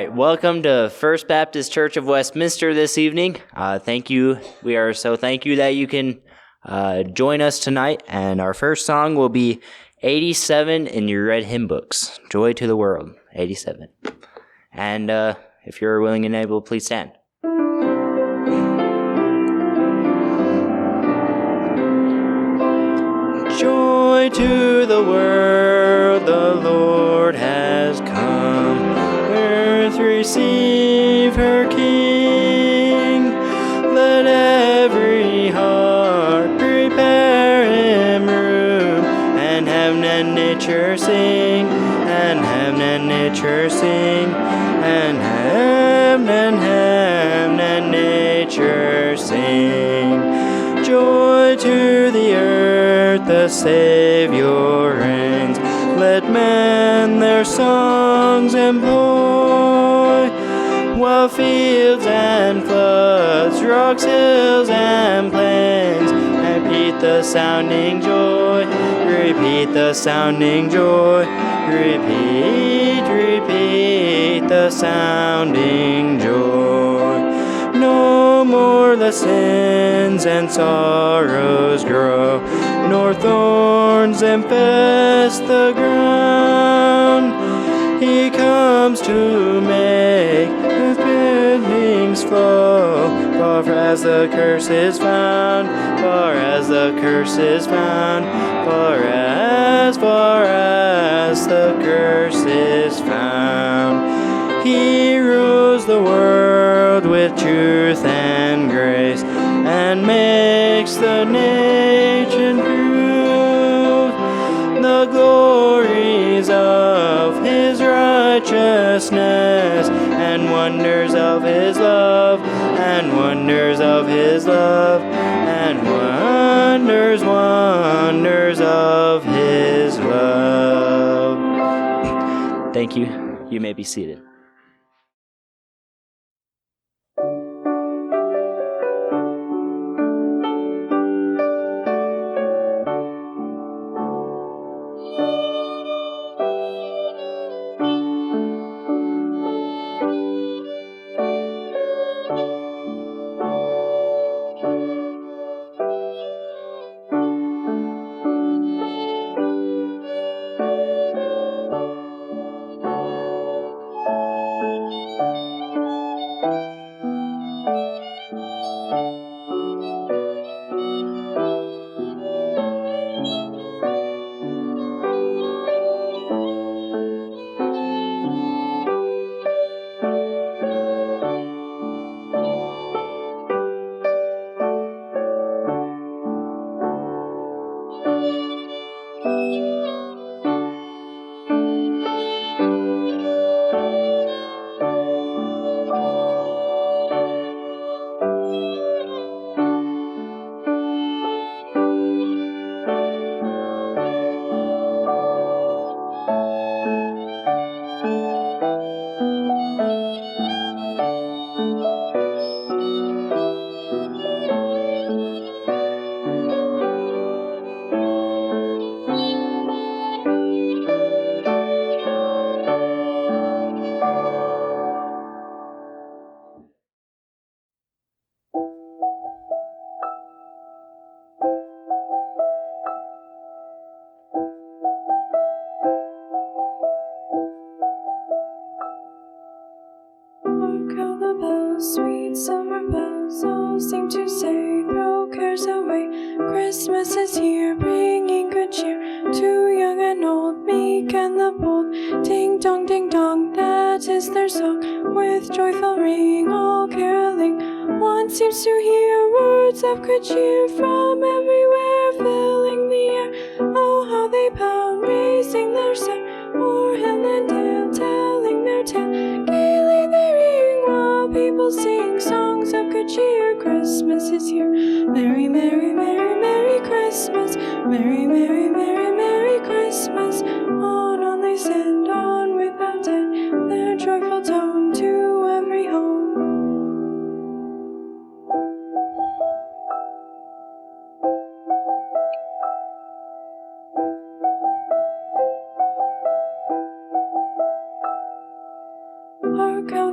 right, welcome to First Baptist Church of Westminster this evening. Thank you. We are so thank you that you can join us tonight. And our first song will be 87 in your red hymn books, Joy to the World, 87. And if you're willing and able, please stand. Joy to the world, the Lord has come. Earth receive her King. Let every heart prepare him room, and heaven and nature sing, and heaven and nature sing, and heaven and nature sing. Joy to the earth, the Savior reigns. Let men their songs employ, while fields and floods, rocks, hills, and plains repeat the sounding joy, repeat the sounding joy, repeat the sounding joy. No more the sins and sorrows grow, nor thorns infest the ground. He comes to make his biddings flow, far as the curse is found, far as the curse is found, far as the curse is found. He rules the world with truth and grace, and makes the nation prove the glories of his righteousness, and wonders of his love, and wonders of his love, and wonders of his love. Thank you. You may be seated. Sweet summer bells all seem to say, throw cares away. Christmas is here, bringing good cheer to young and old, meek and the bold. Ding dong, that is their song. With joyful ring, all caroling, one seems to hear words of good cheer from everywhere, filling the air. Oh, how they pound, raising their sound, o'er hill and dale, telling their tale. Gaily they ring while people sing songs of good cheer. Christmas is here. Merry, merry, merry, merry Christmas. Merry, merry, merry, merry Christmas. On they send, on without end, their joyful tone to every home. Hark how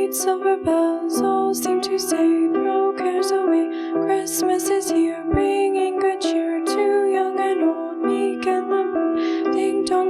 sweet silver bells all seem to say, throw cares away. Christmas is here, bringing good cheer to young and old, meek and the bold.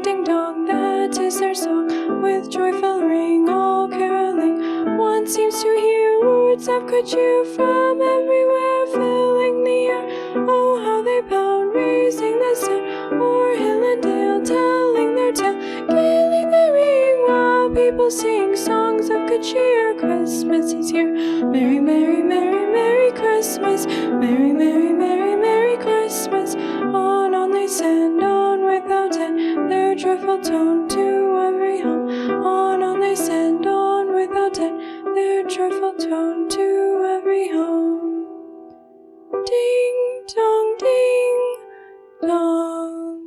Ding dong, that is their song, with joyful ring, all caroling. One seems to hear words of good cheer from everywhere, filling the air. Oh, how they pound, raising the sound, o'er hill and dale, telling their tale. Gaily they ring while people sing songs of good cheer. Christmas is here. Merry, merry, merry, merry Christmas. Merry, merry, merry, merry Christmas. On they send, on without end, their joyful tone to every home. On they send, on without end, their joyful tone to every home. Ding dong, ding dong.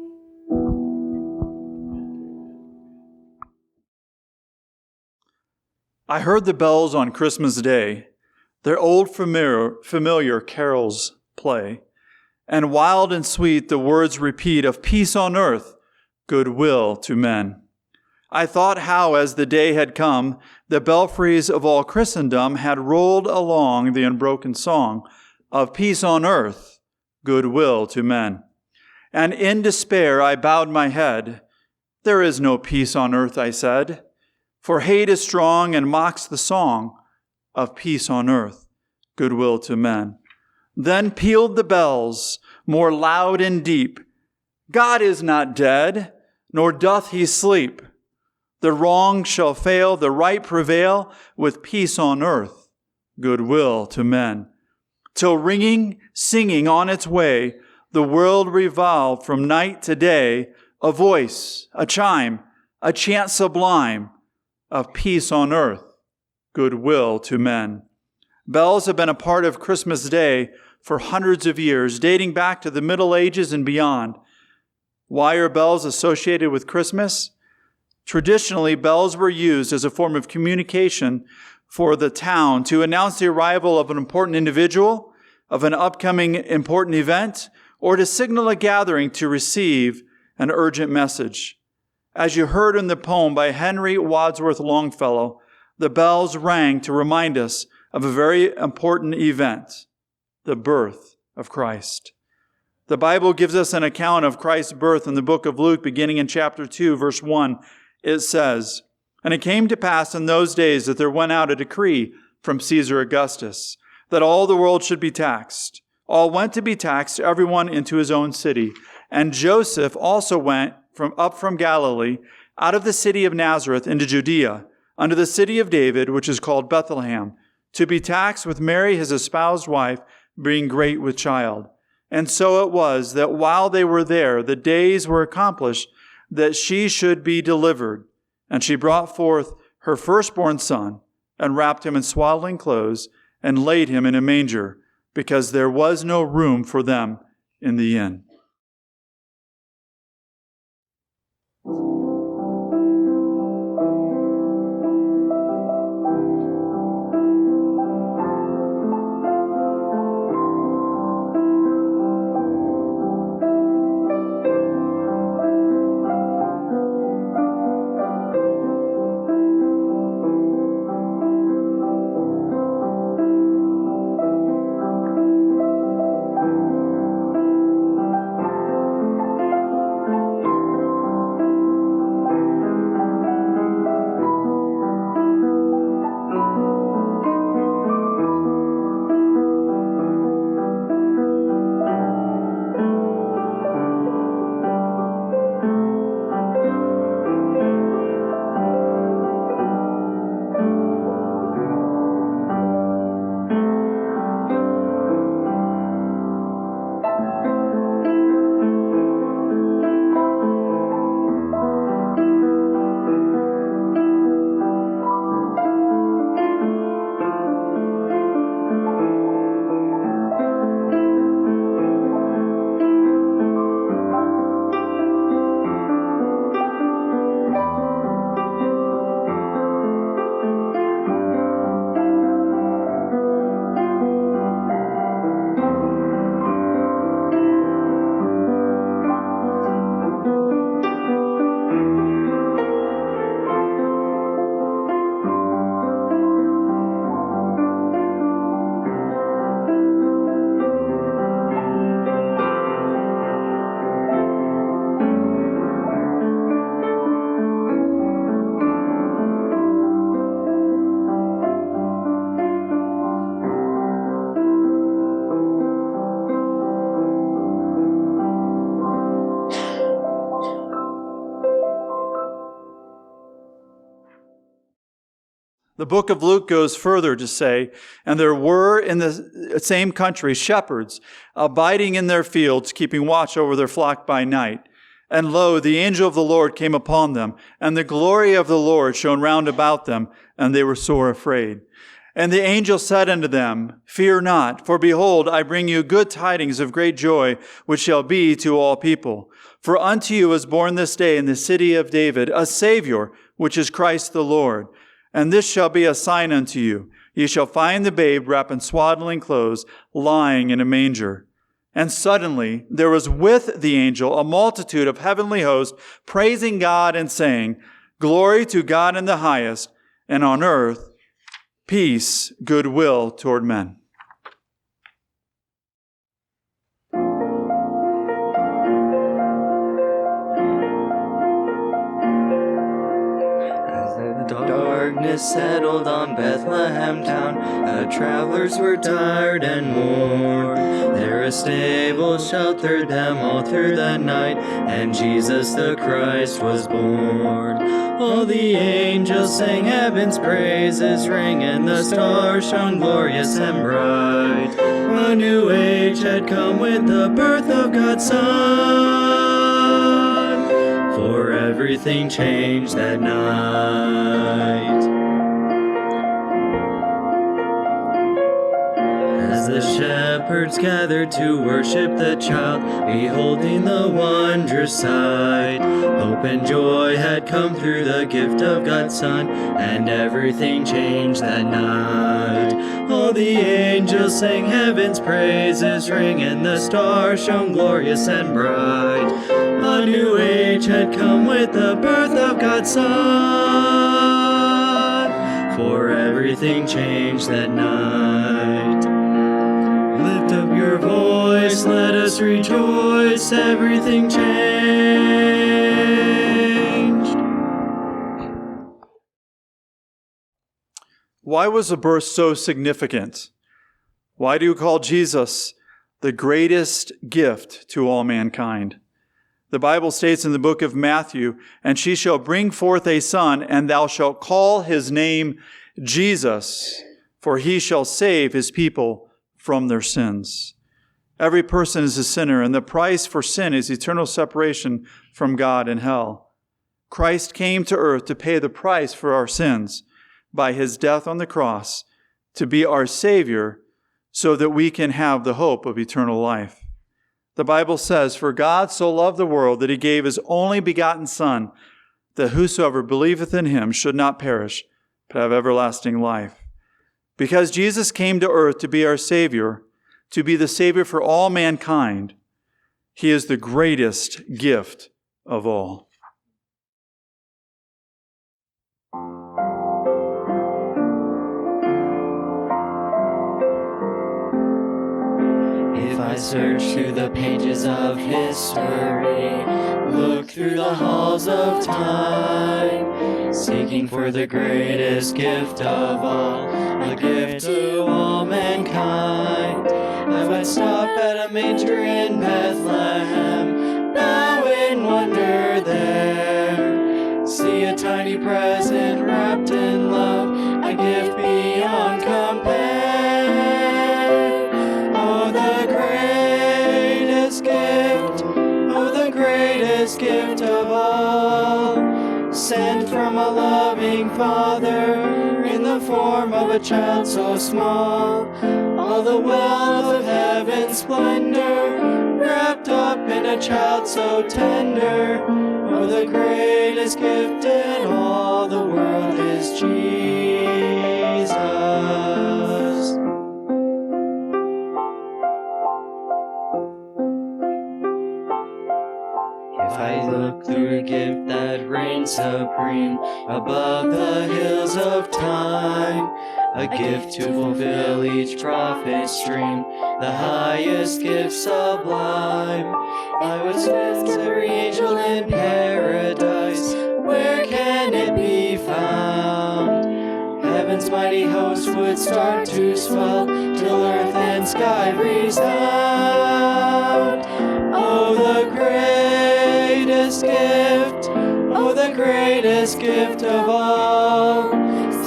I heard the bells on Christmas Day, their old familiar carols play, and wild and sweet the words repeat of peace on earth, goodwill to men. I thought how, as the day had come, the belfries of all Christendom had rolled along the unbroken song of peace on earth, goodwill to men. And in despair I bowed my head. There is no peace on earth, I said, for hate is strong and mocks the song of peace on earth, goodwill to men. Then pealed the bells, more loud and deep. God is not dead, nor doth he sleep. The wrong shall fail, the right prevail, with peace on earth, goodwill to men. Till ringing, singing on its way, the world revolved from night to day, a voice, a chime, a chant sublime, of peace on earth, goodwill to men. Bells have been a part of Christmas Day for hundreds of years, dating back to the Middle Ages and beyond. Why are bells associated with Christmas? Traditionally, bells were used as a form of communication for the town to announce the arrival of an important individual, of an upcoming important event, or to signal a gathering to receive an urgent message. As you heard in the poem by Henry Wadsworth Longfellow, the bells rang to remind us of a very important event, the birth of Christ. The Bible gives us an account of Christ's birth in the book of Luke, beginning in chapter 2, verse 1. It says, "And it came to pass in those days that there went out a decree from Caesar Augustus, that all the world should be taxed. All went to be taxed, everyone into his own city. And Joseph also went up from Galilee, out of the city of Nazareth into Judea, unto the city of David, which is called Bethlehem, to be taxed with Mary his espoused wife, being great with child. And so it was that while they were there, the days were accomplished that she should be delivered. And she brought forth her firstborn son, and wrapped him in swaddling clothes, and laid him in a manger, because there was no room for them in the inn." The book of Luke goes further to say, and there were in the same country shepherds abiding in their fields, keeping watch over their flock by night. And lo, the angel of the Lord came upon them, and the glory of the Lord shone round about them, and they were sore afraid. And the angel said unto them, Fear not, for behold, I bring you good tidings of great joy, which shall be to all people. For unto you is born this day in the city of David a Savior, which is Christ the Lord. And this shall be a sign unto you. Ye shall find the babe wrapped in swaddling clothes, lying in a manger. And suddenly there was with the angel a multitude of heavenly hosts, praising God and saying, Glory to God in the highest, and on earth peace, goodwill toward men. Darkness settled on Bethlehem town. The travelers were tired and worn. There a stable sheltered them all through the night, and Jesus the Christ was born. All the angels sang heaven's praises ring, and the stars shone glorious and bright. A new age had come with the birth of God's Son, for everything changed that night. As the shepherds gathered to worship the child, beholding the wondrous sight, hope and joy had come through the gift of God's Son, and everything changed that night. All the angels sang heaven's praises ring, and the stars shone glorious and bright. A new age had come with the birth of God's Son, for everything changed that night. Lift up your voice, let us rejoice, everything changed. Why was the birth so significant? Why do you call Jesus the greatest gift to all mankind? The Bible states in the book of Matthew, And she shall bring forth a son, and thou shalt call his name Jesus, for he shall save his people from their sins. Every person is a sinner, and the price for sin is eternal separation from God in hell. Christ came to earth to pay the price for our sins by his death on the cross, to be our Savior, so that we can have the hope of eternal life. The Bible says, For God so loved the world that he gave his only begotten Son, that whosoever believeth in him should not perish, but have everlasting life. Because Jesus came to earth to be our Savior, to be the Savior for all mankind, he is the greatest gift of all. If I search through the pages of history, look through the halls of time, seeking for the greatest gift of all, a gift to all mankind, I would stop at a manger in Bethlehem, bow in wonder there, see a tiny present wrapped in love, a gift beyond compare. Gift of all, sent from a loving Father in the form of a child so small, all the wealth of heaven's splendor wrapped up in a child so tender. Oh, the greatest gift in all the world is Jesus. If I look through a gift that reigns supreme above the hills of time, a gift to fulfill each prophet's dream, the highest gift sublime, I would swift every angel in paradise. Where can it be found? Heaven's mighty host would start to swell till earth and sky resound. Oh, the greatest gift, oh, the greatest gift of all,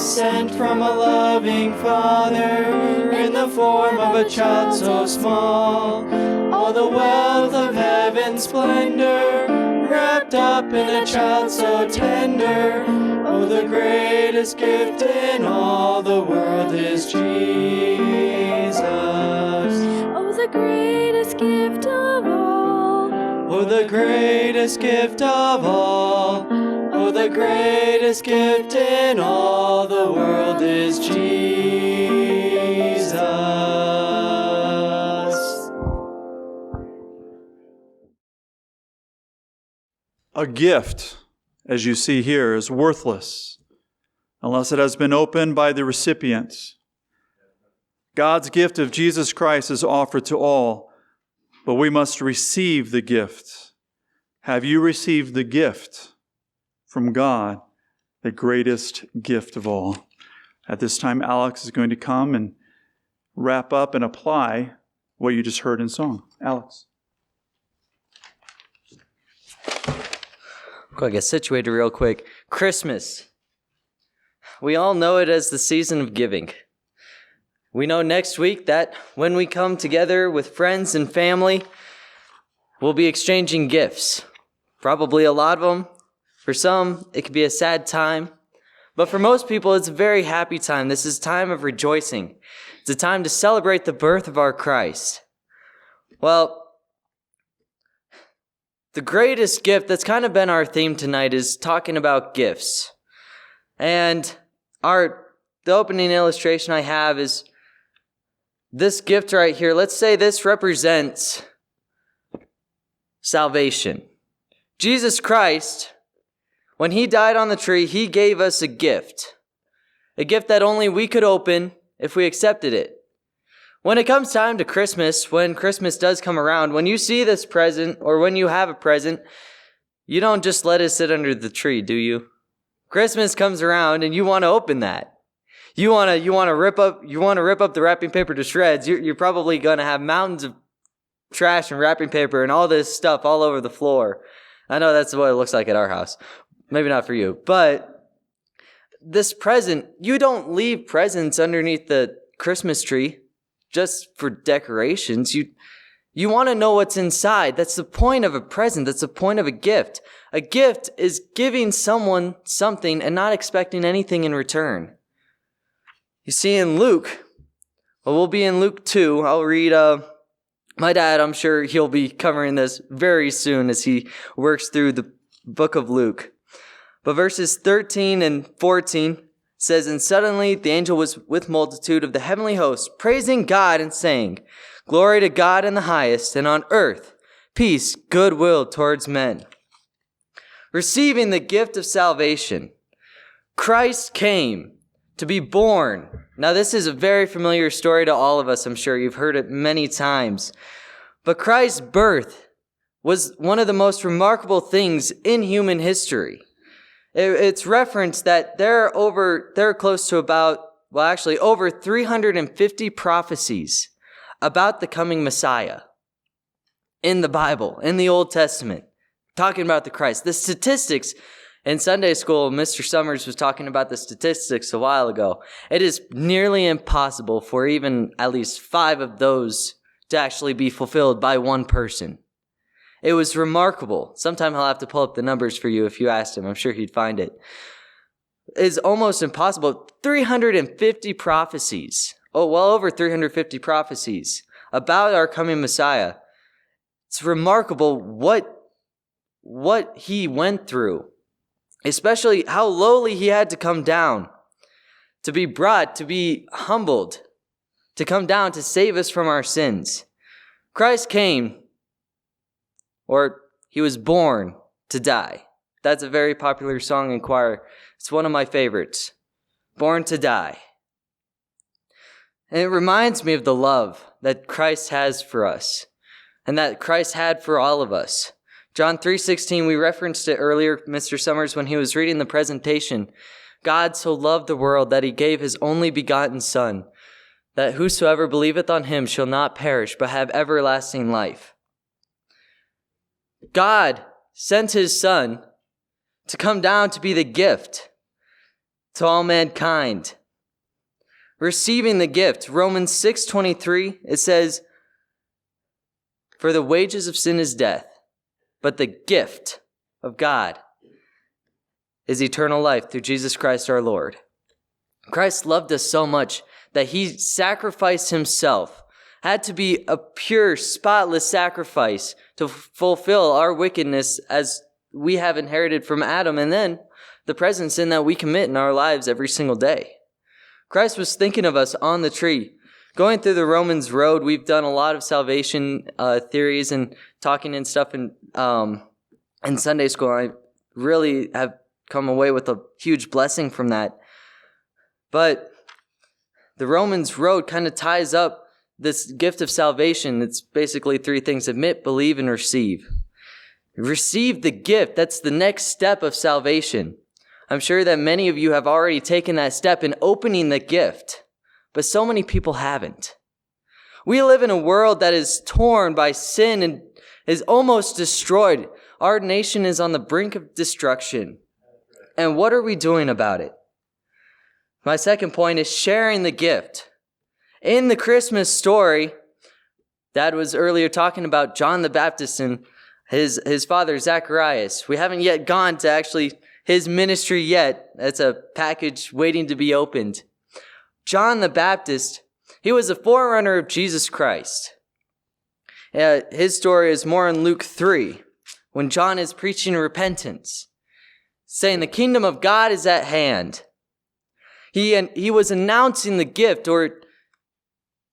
sent from a loving Father in the form of a child so small. All the wealth of heaven's splendor wrapped up in a child so tender. Oh, the greatest gift in all the world is Jesus. Oh, the greatest gift of all. Oh, the greatest gift of all. Oh, the greatest gift in all the world is Jesus. A gift, as you see here, is worthless unless it has been opened by the recipient. God's gift of Jesus Christ is offered to all, but we must receive the gift. Have you received the gift from God, the greatest gift of all? At this time, Alex is going to come and wrap up and apply what you just heard in song. Alex. I'll get situated real quick. Christmas. We all know it as the season of giving. We know next week that when we come together with friends and family, we'll be exchanging gifts. Probably a lot of them. For some, it could be a sad time. But for most people, it's a very happy time. This is a time of rejoicing. It's a time to celebrate the birth of our Christ. Well, the greatest gift, that's kind of been our theme tonight, is talking about gifts. And the opening illustration I have is this gift right here. Let's say this represents salvation. Jesus Christ, when he died on the tree, he gave us a gift that only we could open if we accepted it. When it comes time to Christmas, when Christmas does come around, when you see this present or when you have a present, you don't just let it sit under the tree, do you? Christmas comes around and you want to open that. You want to rip up the wrapping paper to shreds. You're probably going to have mountains of trash and wrapping paper and all this stuff all over the floor. I know that's what it looks like at our house. Maybe not for you, but this present, you don't leave presents underneath the Christmas tree just for decorations. You want to know what's inside. That's the point of a present. That's the point of a gift. A gift is giving someone something and not expecting anything in return. You see in Luke, we'll be in Luke 2. I'll read, my dad, I'm sure he'll be covering this very soon as he works through the book of Luke. But verses 13 and 14 says, "And suddenly the angel was with multitude of the heavenly host, praising God and saying, 'Glory to God in the highest, and on earth peace, goodwill towards men.'" Receiving the gift of salvation, Christ came to be born. Now this is a very familiar story to all of us. I'm sure you've heard it many times. But Christ's birth was one of the most remarkable things in human history. It's referenced that there are close to over 350 prophecies about the coming Messiah in the Bible, in the Old Testament, talking about the Christ. The statistics in Sunday school, Mr. Summers was talking about the statistics a while ago. It is nearly impossible for even at least 5 of those to actually be fulfilled by one person. It was remarkable. Sometime I'll have to pull up the numbers for you if you asked him. I'm sure he'd find it. It's almost impossible. 350 prophecies. Well over 350 prophecies about our coming Messiah. It's remarkable what he went through, especially how lowly he had to come down, to be brought, to be humbled, to come down to save us from our sins. Christ came, or he was born to die. That's a very popular song in choir. It's one of my favorites. Born to die. And it reminds me of the love that Christ has for us and that Christ had for all of us. John 3:16, we referenced it earlier, Mr. Summers, when he was reading the presentation. God so loved the world that he gave his only begotten Son, that whosoever believeth on him shall not perish, but have everlasting life. God sent his Son to come down to be the gift, to all mankind. Receiving the gift. Romans 6:23, it says, "For the wages of sin is death, but the gift of God is eternal life through Jesus Christ our Lord." Christ loved us so much that he sacrificed himself, had to be a pure, spotless sacrifice to fulfill our wickedness as we have inherited from Adam, and then the present sin that we commit in our lives every single day. Christ was thinking of us on the tree. Going through the Romans road, we've done a lot of salvation theories and talking and stuff in Sunday school. I really have come away with a huge blessing from that. But the Romans road kind of ties up this gift of salvation. It's basically three things: admit, believe, and receive. Receive the gift. That's the next step of salvation. I'm sure that many of you have already taken that step in opening the gift, but so many people haven't. We live in a world that is torn by sin and is almost destroyed. Our nation is on the brink of destruction. And what are we doing about it? My second point is sharing the gift. In the Christmas story, Dad was earlier talking about John the Baptist and his father, Zacharias. We haven't yet gone to actually his ministry yet. That's a package waiting to be opened. John the Baptist, he was a forerunner of Jesus Christ. His story is more in Luke 3, when John is preaching repentance, saying the kingdom of God is at hand. He was announcing the gift, or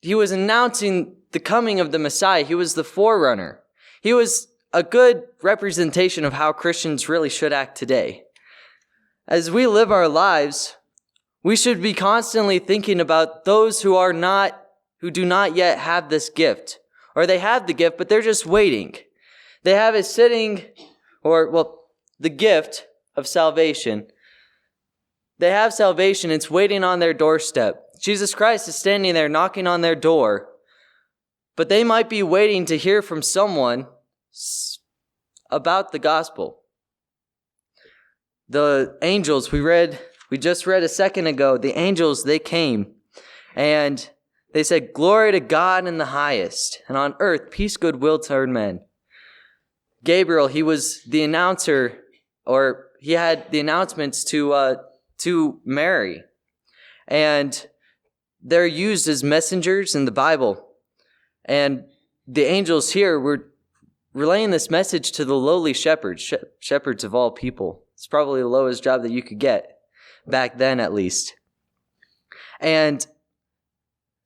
he was announcing the coming of the Messiah. He was the forerunner. He was a good representation of how Christians really should act today. As we live our lives, we should be constantly thinking about those who do not yet have this gift, or they have the gift, but they're just waiting. They have it sitting, the gift of salvation. They have salvation. It's waiting on their doorstep. Jesus Christ is standing there knocking on their door, but they might be waiting to hear from someone about the gospel. The angels we just read a second ago, the angels, they came and they said, "Glory to God in the highest, and on earth peace, goodwill toward men." Gabriel, he was the announcer, or he had the announcements to Mary. And they're used as messengers in the Bible. And the angels here were relaying this message to the lowly shepherds, shepherds of all people. It's probably the lowest job that you could get, back then at least. And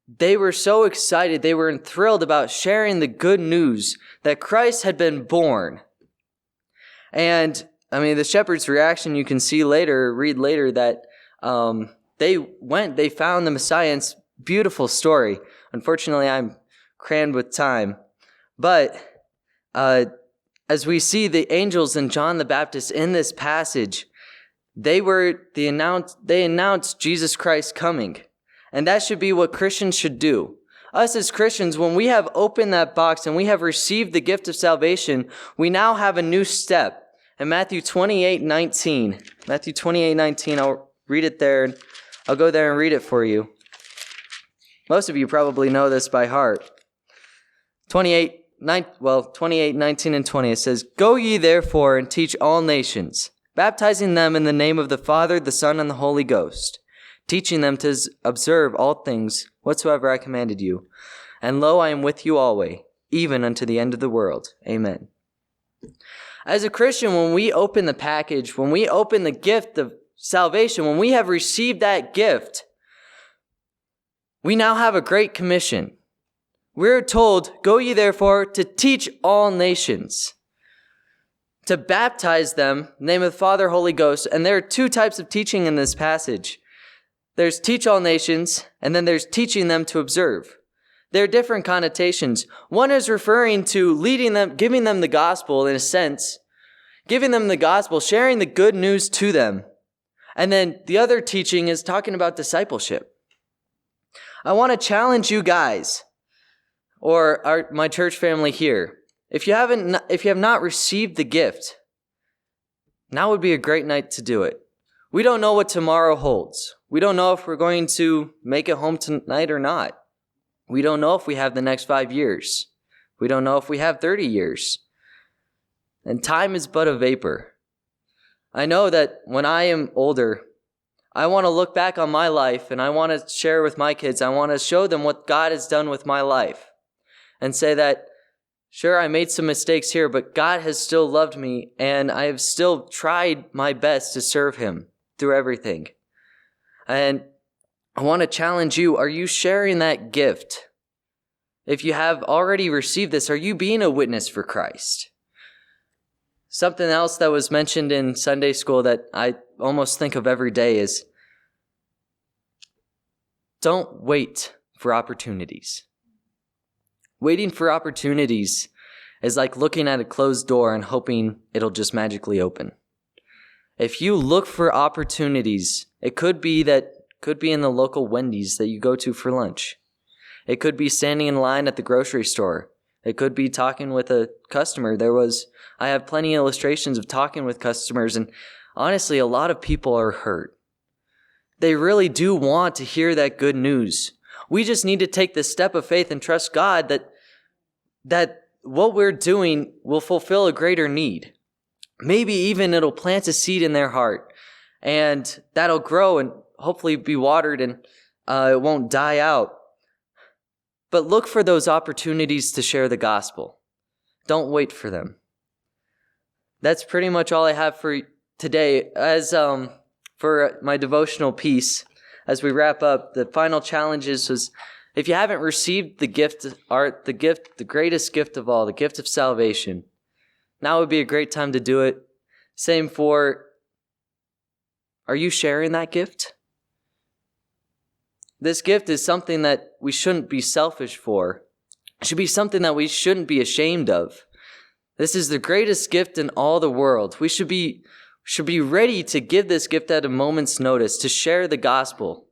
they were so excited, they were enthralled about sharing the good news that Christ had been born. And the shepherds' reaction, you can read later that they found the Messiah. And it's a beautiful story. Unfortunately, I'm crammed with time. But as we see the angels and John the Baptist in this passage, they announced Jesus Christ coming. And that should be what Christians should do. Us as Christians, when we have opened that box and we have received the gift of salvation, we now have a new step. In Matthew 28:19, I'll read it there. I'll go there and read it for you. Most of you probably know this by heart. 28:19 and 20, it says, "Go ye therefore and teach all nations, baptizing them in the name of the Father, the Son, and the Holy Ghost, teaching them to observe all things whatsoever I commanded you. And lo, I am with you always, even unto the end of the world. Amen." As a Christian, when we open the package, when we open the gift of salvation, when we have received that gift, we now have a great commission. We're told, "Go ye therefore to teach all nations," to baptize them in the name of the Father, Holy Ghost. And there are two types of teaching in this passage. There's teach all nations, and then there's teaching them to observe. There are different connotations. One is referring to leading them, giving them the gospel in a sense, giving them the gospel, sharing the good news to them. And then the other teaching is talking about discipleship. I want to challenge you guys, or my church family here. If you have not received the gift, now would be a great night to do it. We don't know what tomorrow holds. We don't know if we're going to make it home tonight or not. We don't know if we have the next 5 years. We don't know if we have 30 years. And time is but a vapor. I know that when I am older, I want to look back on my life and I want to share with my kids. I want to show them what God has done with my life and say that, sure, I made some mistakes here, but God has still loved me and I have still tried my best to serve him through everything. And I want to challenge you. Are you sharing that gift? If you have already received this, are you being a witness for Christ? Something else that was mentioned in Sunday school that I almost think of every day is don't wait for opportunities. Waiting for opportunities is like looking at a closed door and hoping it'll just magically open. If you look for opportunities, it could be in the local Wendy's that you go to for lunch. It could be standing in line at the grocery store. It could be talking with a customer. I have plenty of illustrations of talking with customers, and honestly, a lot of people are hurt. They really do want to hear that good news. We just need to take the step of faith and trust God that what we're doing will fulfill a greater need. Maybe even it'll plant a seed in their heart, and that'll grow and hopefully be watered, and it won't die out. But look for those opportunities to share the gospel. Don't wait for them. That's pretty much all I have for today. As for my devotional piece, as we wrap up, the final challenge is if you haven't received the greatest gift of all, the gift of salvation, now would be a great time to do it. Same for, are you sharing that gift? This gift is something that we shouldn't be selfish for. It should be something that we shouldn't be ashamed of. This is the greatest gift in all the world. We should be ready to give this gift at a moment's notice, to share the gospel.